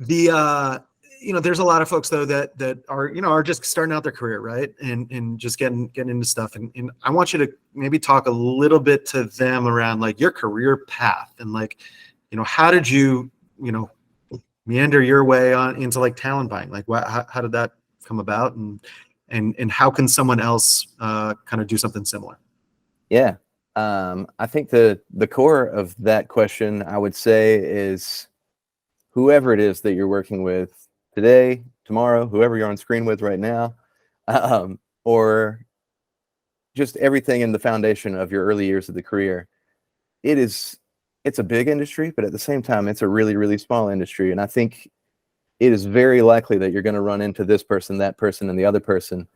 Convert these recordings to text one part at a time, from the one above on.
There's a lot of folks though that are just starting out their career, right? And just getting into stuff. And I want you to maybe talk a little bit to them around like your career path and like, how did you, meander your way on into like talent buying? Like how did that come about? And how can someone else kind of do something similar? Yeah. I think the core of that question, I would say, is whoever it is that you're working with today, tomorrow, whoever you're on screen with right now, or just everything in the foundation of your early years of the career. It's a big industry, but at the same time, it's a really, really small industry. And I think it is very likely that you're going to run into this person, that person, and the other person.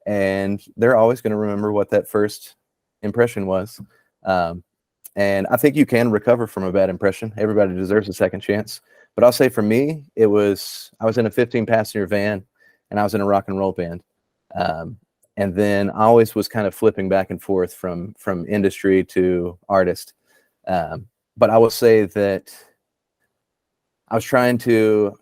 And they're always going to remember what that first impression was. And I think you can recover from a bad impression. Everybody deserves a second chance. But I'll say for me, I was in a 15-passenger van, and I was in a rock and roll band. And then I always was kind of flipping back and forth from industry to artist. But I will say that I was trying to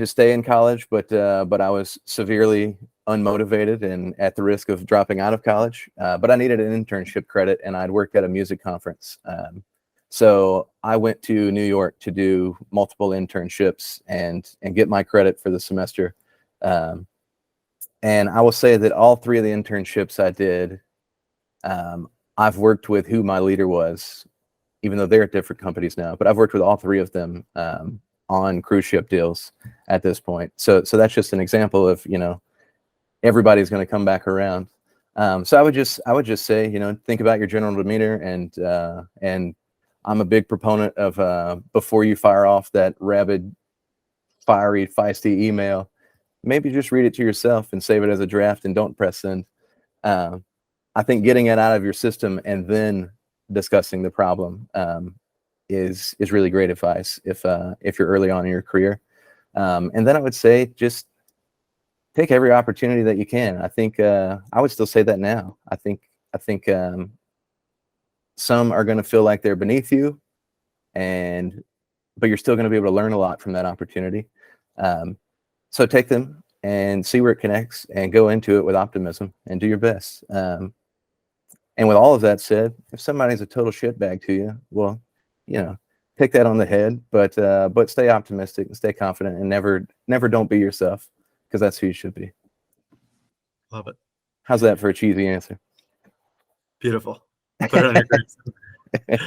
stay in college, but I was severely unmotivated and at the risk of dropping out of college. But I needed an internship credit, and I'd worked at a music conference. So I went to New York to do multiple internships and get my credit for the semester. And I will say that all three of the internships I did, I've worked with who my leader was, even though they're at different companies now, but I've worked with all three of them on cruise ship deals at this point. So that's just an example of, everybody's going to come back around. So I would just say, think about your general demeanor, and I'm a big proponent of before you fire off that rabid, fiery, feisty email, maybe just read it to yourself and save it as a draft and don't press send. I think getting it out of your system and then discussing the problem is really great advice if you're early on in your career. And then I would say just take every opportunity that you can. I think I would still say that now. I think some are going to feel like they're beneath you, but you're still going to be able to learn a lot from that opportunity. So take them and see where it connects, and go into it with optimism and do your best. And with all of that said, if somebody's a total shitbag to you, well, take that on the head, but stay optimistic and stay confident, and never don't be yourself, because that's who you should be. Love it. How's that for a cheesy answer? Beautiful. Put it on your